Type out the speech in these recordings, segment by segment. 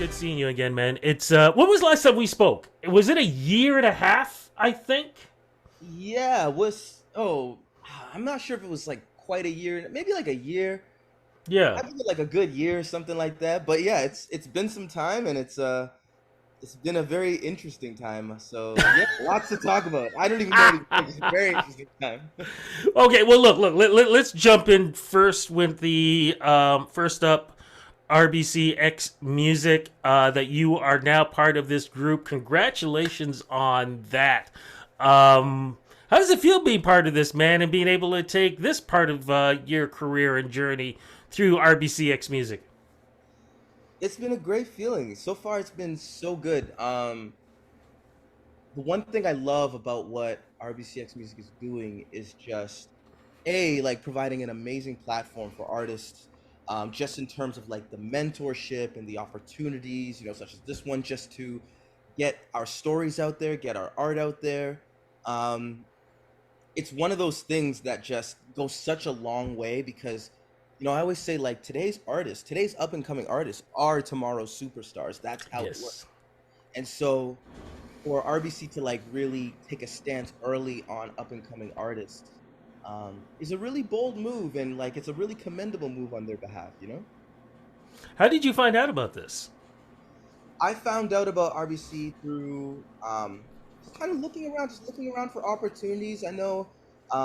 good seeing you again, man. It's when was the last time we spoke? Was it a year and a half? I think. Yeah, I'm not sure if it was like quite a year, maybe like a year. Yeah. I think like a good year, something like that. But yeah, it's been some time, and it's been a very interesting time. So yeah, lots to talk about. I don't even know what to say. It's a very interesting time. Okay. Well, look. Let's jump in first with the first up, RBCx Music. That you are now part of this group. Congratulations on that. How does it feel being part of this, man, and being able to take this part of your career and journey through RBCx Music? It's been a great feeling. So far, it's been so good. The one thing I love about what RBCX Music is doing is just like providing an amazing platform for artists, just in terms of like the mentorship and the opportunities, such as this one, just to get our stories out there, get our art out there. Um, it's one of those things that just goes such a long way because I always say like today's up and coming artists are tomorrow's superstars. That's how it works. Yes. And so for RBC to like really take a stance early on up and coming artists is a really bold move, and like it's a really commendable move on their behalf. How did you find out about this? I found out about RBC through just kind of looking around for opportunities. I know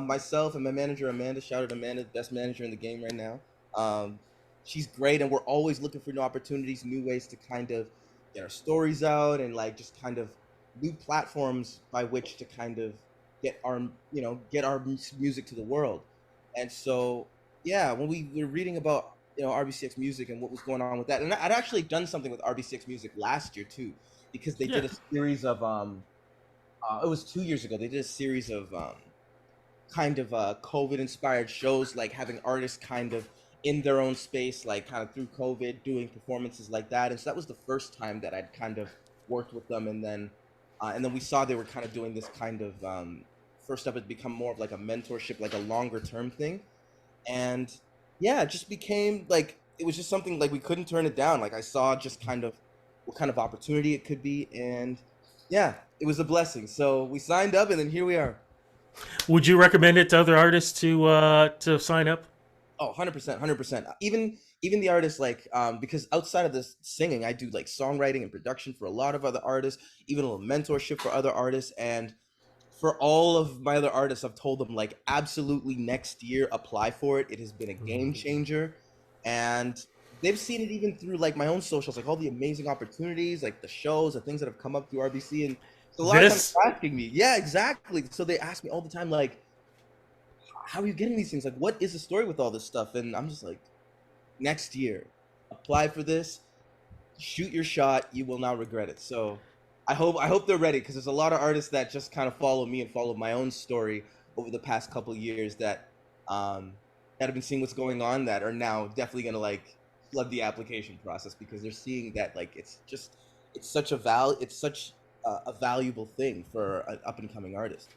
myself and my manager Amanda, shout out Amanda, best manager in the game right now. Um, she's great, and we're always looking for new opportunities, new ways to kind of get our stories out, and like just kind of new platforms by which to kind of get our music to the world. And so yeah, when we were reading about RBCX Music and what was going on with that, and I'd actually done something with RBCX Music last year too, because they Yeah. did a series of it was 2 years ago. They did a series of kind of COVID inspired shows, like having artists kind of in their own space, like kind of through COVID, doing performances like that. And so that was the first time that I'd kind of worked with them. And then we saw they were kind of doing this kind of first up, it become more of like a mentorship, like a longer term thing. And yeah, it just became like it was just something like we couldn't turn it down. Like I saw just kind of what kind of opportunity it could be, and yeah, it was a blessing. So we signed up, and then here we are. Would you recommend it to other artists to sign up? Oh, 100%, 100%. Even the artists, like because outside of this singing, I do like songwriting and production for a lot of other artists, even a little mentorship for other artists. And for all of my other artists, I've told them like absolutely next year apply for it. It has been a game changer. And they've seen it even through like my own socials, like all the amazing opportunities, like the shows, the things that have come up through RBC. And so a lot of times This they're asking me, yeah, exactly. So they ask me all the time, like, how are you getting these things? Like, what is the story with all this stuff? And I'm just like, next year, apply for this, shoot your shot. You will not regret it. So I hope they're ready, because there's a lot of artists that just kind of follow me and follow my own story over the past couple of years that have been seeing what's going on, that are now definitely gonna like flood the application process, because they're seeing that like it's such a valuable thing for an up and coming artist.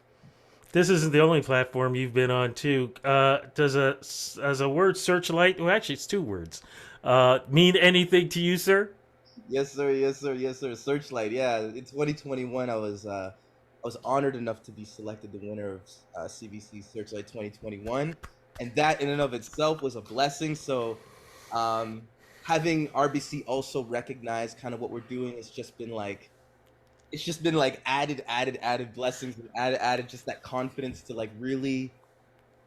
this isn't the only platform you've been on too. Does a word searchlight? Well, actually, it's two words. Mean anything to you, sir? Yes, sir. Yes, sir. Yes, sir. Searchlight. Yeah, in 2021, I was honored enough to be selected the winner of CBC Searchlight 2021, and that in and of itself was a blessing. So, um, having RBC also recognize kind of what we're doing has just been like added blessings, and added just that confidence to like really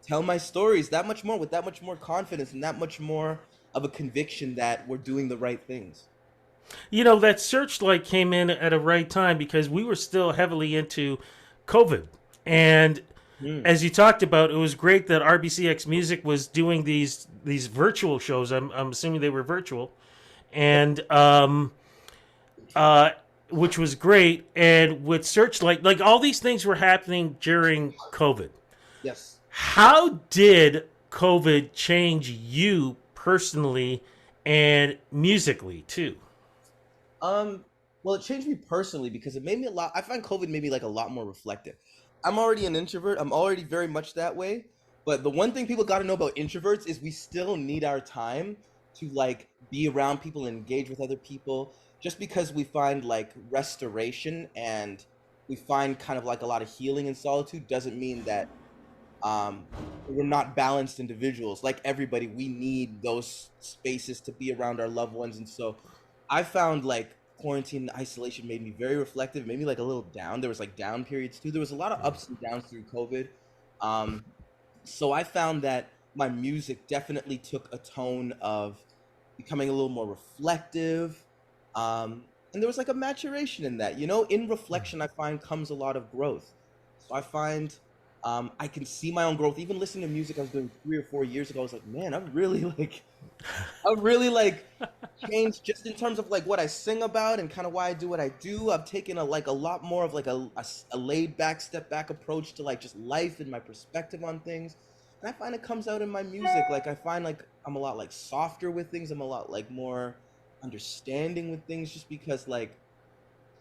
tell my stories that much more, with that much more confidence and that much more of a conviction that we're doing the right things. You know, that searchlight came in at a right time because we were still heavily into COVID. And Hmm. as you talked about, it was great that RBCX Music was doing these virtual shows. I'm assuming they were virtual, and uh, which was great. And with Searchlight, like all these things were happening during COVID. Yes. How did COVID change you personally and musically too? Um, well, it changed me personally because it made me a lot. I find COVID made me like a lot more reflective. I'm already an introvert. I'm already very much that way. But the one thing people got to know about introverts is we still need our time to like be around people and engage with other people. Just because we find like restoration and we find kind of like a lot of healing in solitude doesn't mean that um we're not balanced individuals. Like everybody, we need those spaces to be around our loved ones. And so I found like quarantine and isolation made me very reflective, made me like a little down. There was like down periods too. There was a lot of ups and downs through COVID. um so I found that my music definitely took a tone of becoming a little more reflective. And there was like a maturation in that. You know, in reflection, I find comes a lot of growth. So I find I can see my own growth. Even listening to music I was doing 3 or 4 years ago, I was like, man, I've really like changed just in terms of like what I sing about and kind of why I do what I do. I've taken a lot more of like a laid back, step back approach to like just life and my perspective on things. And I find it comes out in my music. Like I find like I'm a lot like softer with things. I'm a lot like more understanding with things just because like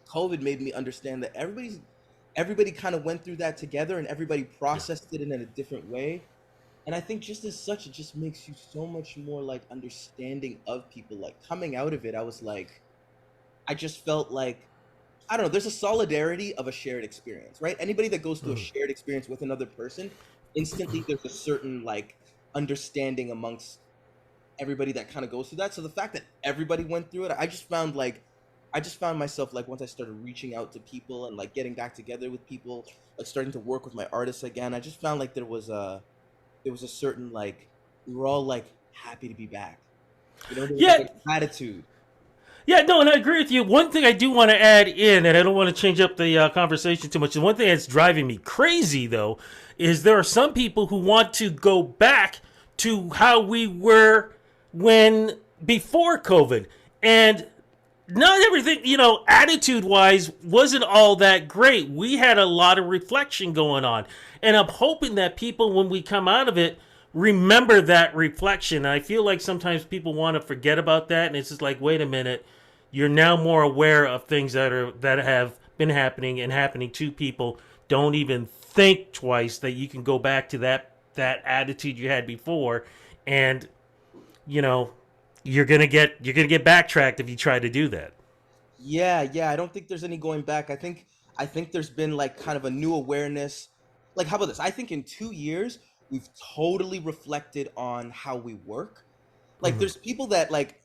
COVID made me understand that everybody kind of went through that together and everybody Yeah. processed it in a different way. And I think just as such, it just makes you so much more like understanding of people. Like coming out of it, I was like, I just felt like, I don't know, there's a solidarity of a shared experience, right? Anybody that goes through a Mhm. shared experience with another person, instantly there's a certain like understanding amongst everybody that kind of goes through that. So the fact that everybody went through it, I just found myself like once I started reaching out to people and like getting back together with people, like starting to work with my artists again, I just found like there was a certain like we were all like happy to be back. You know, there was like Yeah, a gratitude. yeah, no, and I agree with you. One thing I do want to add in, and I don't want to change up the conversation too much. The one thing that's driving me crazy, though, is there are some people who want to go back to how we were when before COVID, and not everything, attitude wise, wasn't all that great. We had a lot of reflection going on. And I'm hoping that people, when we come out of it, remember that reflection. I feel like sometimes people want to forget about that. And it's just like, wait a minute, you're now more aware of things that have been happening and happening to people. Don't even think twice that you can go back to that attitude you had before. And, you know, you're gonna get backtracked if you try to do that. Yeah, yeah. I don't think there's any going back. I think there's been like kind of a new awareness. Like, how about this? I think in 2 years we've totally reflected on how we work. Like, Mm-hmm. there's people that like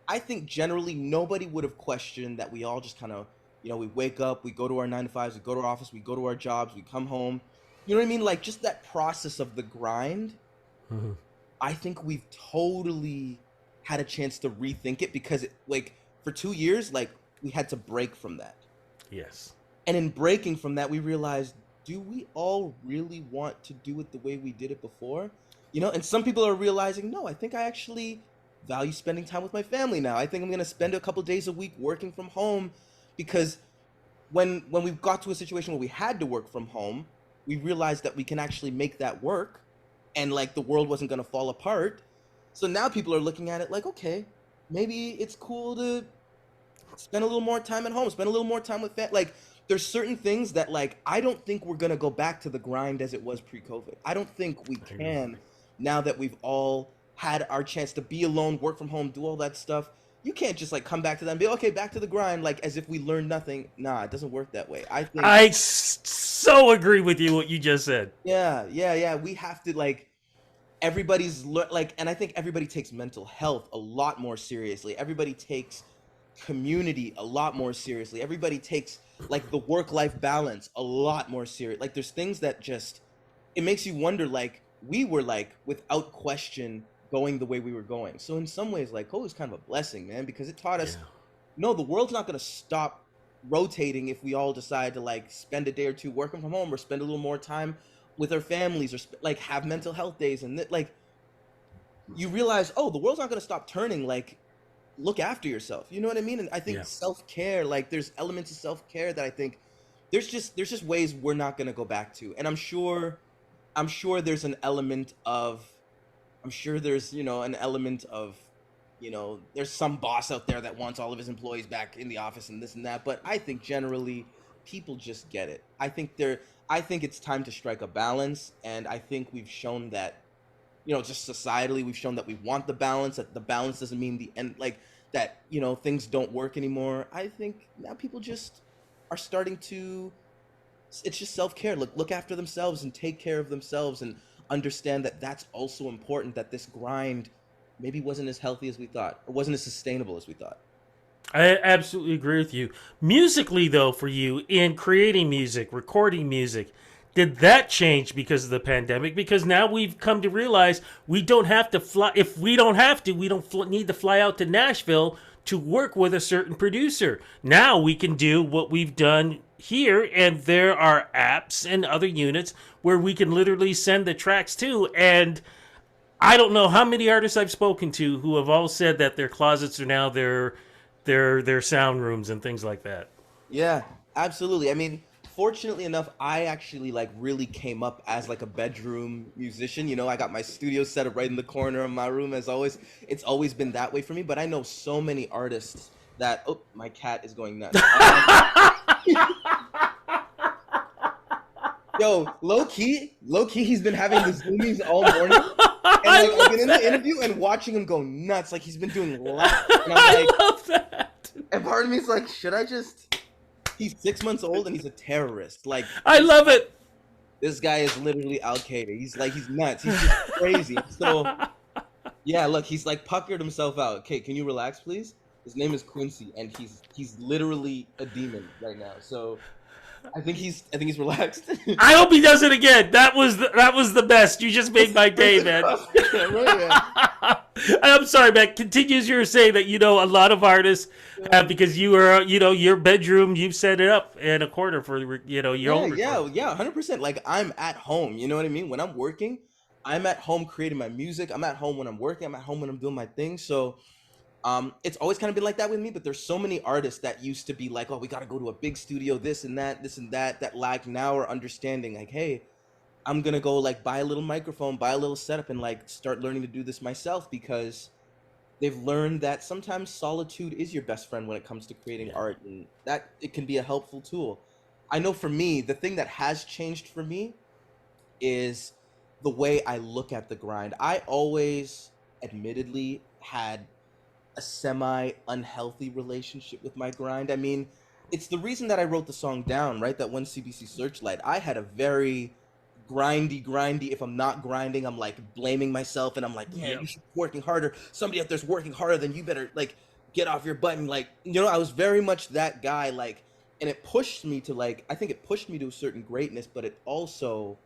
I think generally nobody would have questioned that we all just kind of, we wake up, we go to our 9 to 5s, we go to our office, we go to our jobs, we come home. You know what I mean? Like just that process of the grind. Mm-hmm. I think we've totally had a chance to rethink it because like for 2 years, like we had to break from that. Yes. And in breaking from that, we realized, do we all really want to do it the way we did it before? You know, and some people are realizing, no, I think I actually value spending time with my family now. I think I'm going to spend a couple days a week working from home because when we got to a situation where we had to work from home, we realized that we can actually make that work and like the world wasn't going to fall apart. So now people are looking at it like, okay, maybe it's cool to spend a little more time at home, spend a little more time with family. Like there's certain things that like I don't think we're gonna go back to the grind as it was pre-COVID. I don't think we I agree. can now that we've all had our chance to be alone, work from home, do all that stuff. You can't just like come back to that and be okay, back to the grind, like as if we learned nothing. Nah, it doesn't work that way. I think, So agree with you what you just said. yeah, yeah, yeah. We have to like like, and I think everybody takes mental health a lot more seriously. Everybody takes community a lot more seriously. Everybody takes like the work life balance a lot more serious. Like there's things that just it makes you wonder like we were like without question going the way we were going. So in some ways like COVID was kind of a blessing, man, because it taught Yeah. us no, the world's not going to stop rotating if we all decide to like spend a day or two working from home or spend a little more time with our families or like have mental health days and like you realize, oh, the world's not going to stop turning. Like look after yourself. You know what I mean? And I think Yeah. self-care, like there's elements of self-care that I think there's just ways we're not going to go back to. And I'm sure there's an element of I'm sure there's, an element of, there's some boss out there that wants all of his employees back in the office and this and that, but I think generally people just get it. I think it's time to strike a balance and I think we've shown that you know, just societally, we've shown that we want the balance, that the balance doesn't mean the end, like that, you know, things don't work anymore. I think now people just are starting to, it's just self-care. Look after themselves and take care of themselves and understand that that's also important, that this grind maybe wasn't as healthy as we thought, or wasn't as sustainable as we thought. I absolutely agree with you. Musically, though, for you in creating music, recording music, did that change because of the pandemic? Because now we've come to realize we don't have to fly. If we don't have to, we don't need to fly out to Nashville to work with a certain producer. Now we can do what we've done here, and there are apps and other units where we can literally send the tracks to. And I don't know how many artists I've spoken to who have all said that their closets are now their sound rooms and things like that. Yeah, absolutely. I mean, fortunately enough, I actually like really came up as like a bedroom musician. You know, I got my studio set up right in the corner of my room as always. It's always been that way for me, but I know so many artists that, oh, my cat is going nuts. Yo, low key, he's been having the zoomies all morning. And like I've been in the interview and watching him go nuts, like he's been doing laps. And I'm like, I love that. and part of me is like, should I just? He's 6 months old and he's a terrorist. Like I love it. this guy is literally Al Qaeda. He's nuts. He's just crazy. So yeah, look, he's like puckered himself out. Okay, can you relax, please? His name is Quincy, and he's literally a demon right now. So I think he's relaxed. I hope he does it again. That was the best. You just made my day, man. I'm sorry, man. Continue as you were saying that, you know, a lot of artists have, because you are, you know, your bedroom, you've set it up in a corner for, you know, your own recording. Yeah, 100%. Like I'm at home. You know what I mean? When I'm working, I'm at home creating my music. I'm at home when I'm working. I'm at home when I'm doing my thing. So it's always kind of been like that with me, but there's so many artists that used to be like, oh, we got to go to a big studio, this and that like now are understanding like, hey, I'm gonna go like buy a little microphone, buy a little setup, and like start learning to do this myself because they've learned that sometimes solitude is your best friend when it comes to creating Yeah. art, and that it can be a helpful tool. I know for me, the thing that has changed for me is the way I look at the grind. I always admittedly had a semi unhealthy relationship with my grind. I mean, it's the reason that I wrote the song down, right? That one CBC Searchlight. I had a very grindy. If I'm not grinding, I'm like blaming myself and I'm like, yeah, Yep. you should be working harder. Somebody out there's working harder than you, better like get off your butt. And like, you know, I was very much that guy, like, and it pushed me to like, I think it pushed me to a certain greatness, but it also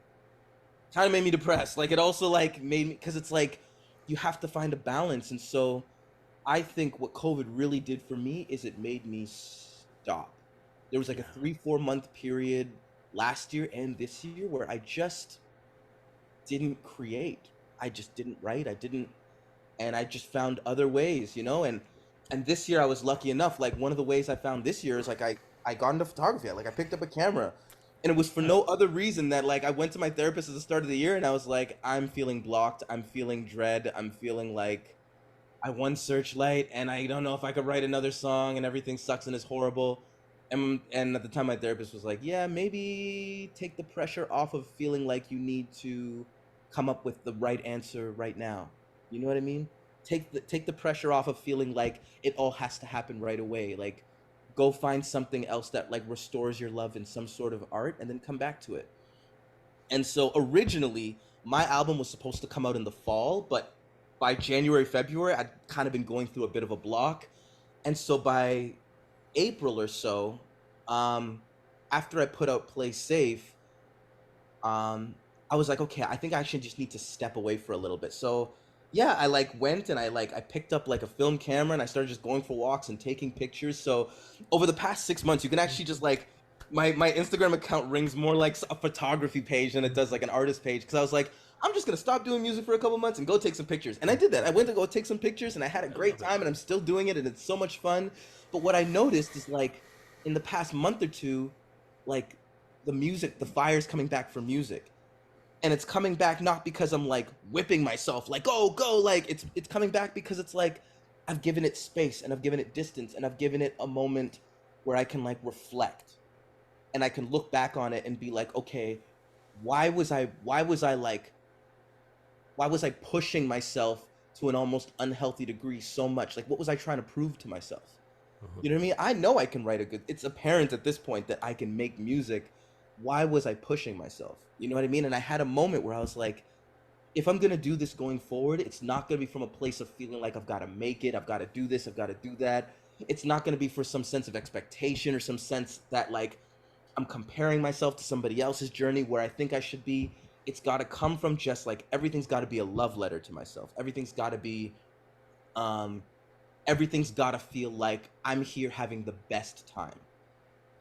kind of made me depressed. Like it also like made me, because it's like you have to find a balance. And so I think what COVID really did for me is it made me stop. There was like a Yeah. 3 4 month period last year and this year where I just didn't create. I just didn't write. I didn't, and I just found other ways, you know. And this year I was lucky enough. Like one of the ways I found this year is like I got into photography. Like I picked up a camera, and it was for no other reason that like I went to my therapist at the start of the year and I was like, I'm feeling blocked. I'm feeling dread. I'm feeling like I won Searchlight and I don't know if I could write another song and everything sucks and is horrible. And at the time my therapist was like, yeah, maybe take the pressure off of feeling like you need to come up with the right answer right now. You know what I mean? Take the pressure off of feeling like it all has to happen right away. Like go find something else that like restores your love in some sort of art and then come back to it. And so originally, my album was supposed to come out in the fall, but by January, February, I'd kind of been going through a bit of a block. And so by April or so, um, after I put out Play Safe, I was like, okay, I think I actually just need to step away for a little bit. So yeah, I like went and I picked up like a film camera and I started just going for walks and taking pictures. So over the past 6 months, you can actually just like my Instagram account rings more like a photography page than it does like an artist page because I was like, I'm just gonna stop doing music for a couple months and go take some pictures. And I did that. I went to go take some pictures and I had a I great love it. time and I'm still doing it and it's so much fun. But what I noticed is like in the past month or two, like the fire's coming back for music, and it's coming back not because I'm like whipping myself like oh go, like it's coming back because it's like I've given it space and I've given it distance and I've given it a moment where I can like reflect and I can look back on it and be like, okay, why was I like why was I pushing myself to an almost unhealthy degree so much? Like, what was I trying to prove to myself? You know what I mean? I know I can write a good. It's apparent at this point that I can make music. Why was I pushing myself? You know what I mean? And I had a moment where I was like, if I'm gonna do this going forward, it's not gonna be from a place of feeling like I've got to make it, I've got to do this, I've got to do that. It's not gonna be for some sense of expectation or some sense that like I'm comparing myself to somebody else's journey where I think I should be. It's got to come from just like everything's got to be a love letter to myself. Um, everything's got to feel like I'm here having the best time.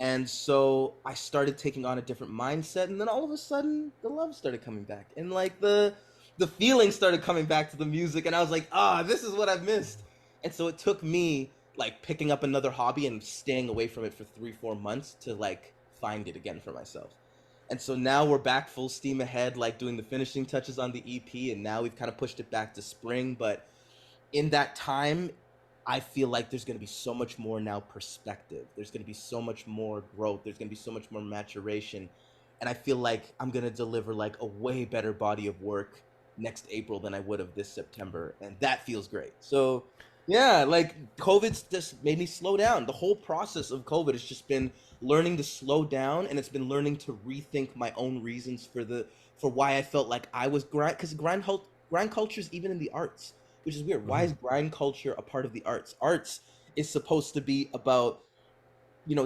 And so I started taking on a different mindset, and then all of a sudden the love started coming back, and like the feeling started coming back to the music, and I was like, this is what I've missed. And so it took me like picking up another hobby and staying away from it for 3-4 months to like find it again for myself. And so now we're back full steam ahead, like doing the finishing touches on the EP, and now we've kind of pushed it back to spring. But in that time, I feel like there's going to be so much more now perspective. There's going to be so much more growth. There's going to be so much more maturation. And I feel like I'm going to deliver like a way better body of work next April than I would have this September. And that feels great. So yeah, like COVID's just made me slow down. The whole process of COVID has just been learning to slow down, and it's been learning to rethink my own reasons for why I felt like I was grind, because grind culture is even in the arts, which is weird. Why is grind culture a part of the arts? Arts is supposed to be about,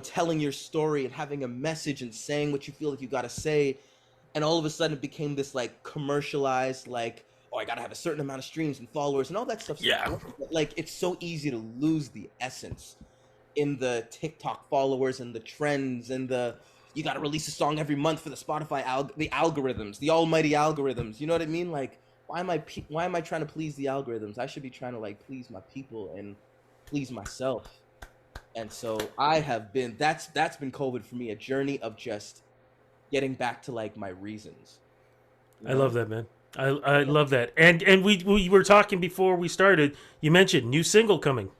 telling your story and having a message and saying what you feel like you got to say. And all of a sudden it became this like commercialized, like, oh, I got to have a certain amount of streams and followers and all that stuff. Yeah. Like, it's so easy to lose the essence in the TikTok followers and the trends and you got to release a song every month for the Spotify the algorithms, the almighty algorithms. You know what I mean? Like, why am I trying to please the algorithms? I should be trying to like please my people and please myself. And so that's been COVID for me, a journey of just getting back to like my reasons. I love that, man. I love that. And we were talking before we started. You mentioned new single coming.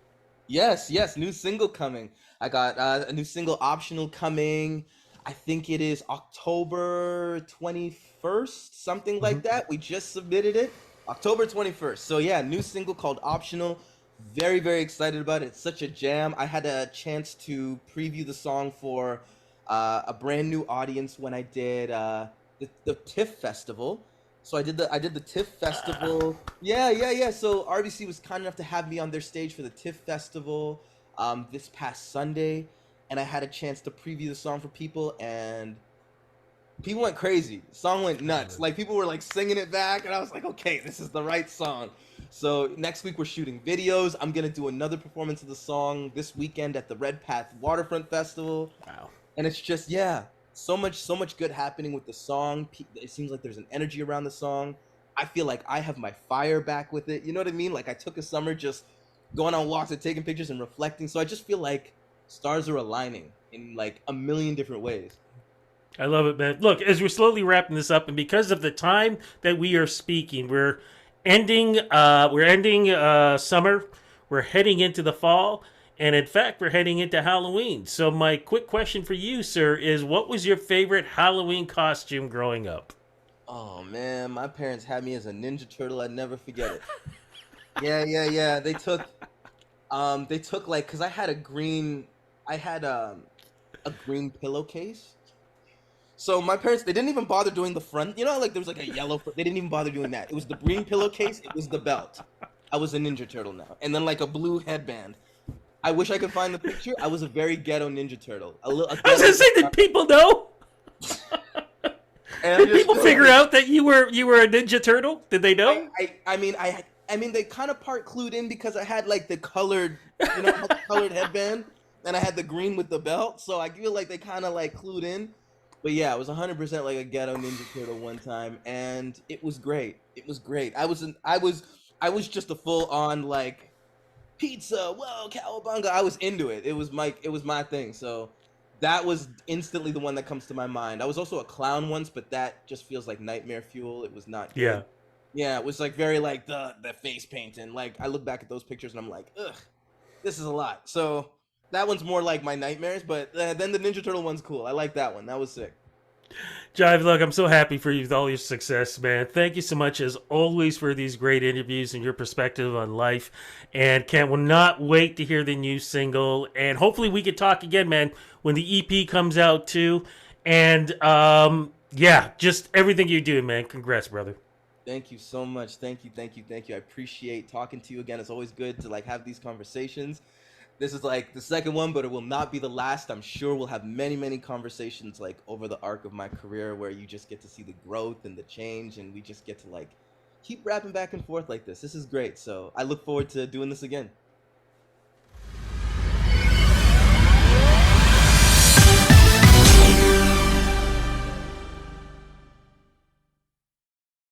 Yes, new single coming. I got a new single, Optional, coming. I think it is October 21st, something like that. We just submitted it, October 21st. So yeah, new single called Optional. Very, very excited about it. It's such a jam. I had a chance to preview the song for a brand new audience when I did the TIFF festival. So I did the TIFF festival. Yeah. So RBC was kind enough to have me on their stage for the TIFF festival this past Sunday, and I had a chance to preview the song for people, and people went crazy. The song went nuts. Like, people were like singing it back, and I was like, okay, this is the right song. So next week we're shooting videos. I'm gonna do another performance of the song this weekend at the Red Path Waterfront Festival. Wow. And it's just, so much good happening with the song. It seems like there's an energy around the song. I feel like I have my fire back with it. You know what I mean? Like, I took a summer just going on walks and taking pictures and reflecting. So I just feel like stars are aligning in like a million different ways. I love it, man. Look, as we're slowly wrapping this up, and because of the time that we are speaking, we're ending summer. We're heading into the fall. And in fact, we're heading into Halloween. So my quick question for you, sir, is what was your favorite Halloween costume growing up? Oh man, my parents had me as a Ninja Turtle. I'd never forget it. Yeah. They took like, cause I had a green pillowcase. So my parents, they didn't even bother doing the front. Like there was like a yellow. They didn't even bother doing that. It was the green pillowcase. It was the belt. I was a Ninja Turtle now, and then like a blue headband. I wish I could find the picture. I was a very ghetto Ninja Turtle. I was gonna say, did people know? Did people figure out that you were a Ninja Turtle? Did they know? I mean, they kind of part clued in because I had like the colored, colored headband, and I had the green with the belt. So I feel like they kind of like clued in. But yeah, I was 100% like a ghetto Ninja Turtle one time, and it was great. I was just a full on like, pizza, whoa, cowabunga. I was into it. It was my thing. So that was instantly the one that comes to my mind. I was also a clown once, but that just feels like nightmare fuel. It was not good. Yeah, it was like very like the face painting. Like, I look back at those pictures and I'm like, ugh, this is a lot. So that one's more like my nightmares, but then the Ninja Turtle one's cool. I like that one. That was sick. Jive, look, I'm so happy for you with all your success, man. Thank you so much, as always, for these great interviews and your perspective on life. And will not wait to hear the new single. And hopefully, we could talk again, man, when the EP comes out too. And yeah, just everything you're doing, man. Congrats, brother. Thank you so much. Thank you, thank you, thank you. I appreciate talking to you again. It's always good to like have these conversations. This is like the second one, but it will not be the last. I'm sure we'll have many, many conversations like over the arc of my career where you just get to see the growth and the change, and we just get to like keep rapping back and forth like this. This is great. So I look forward to doing this again.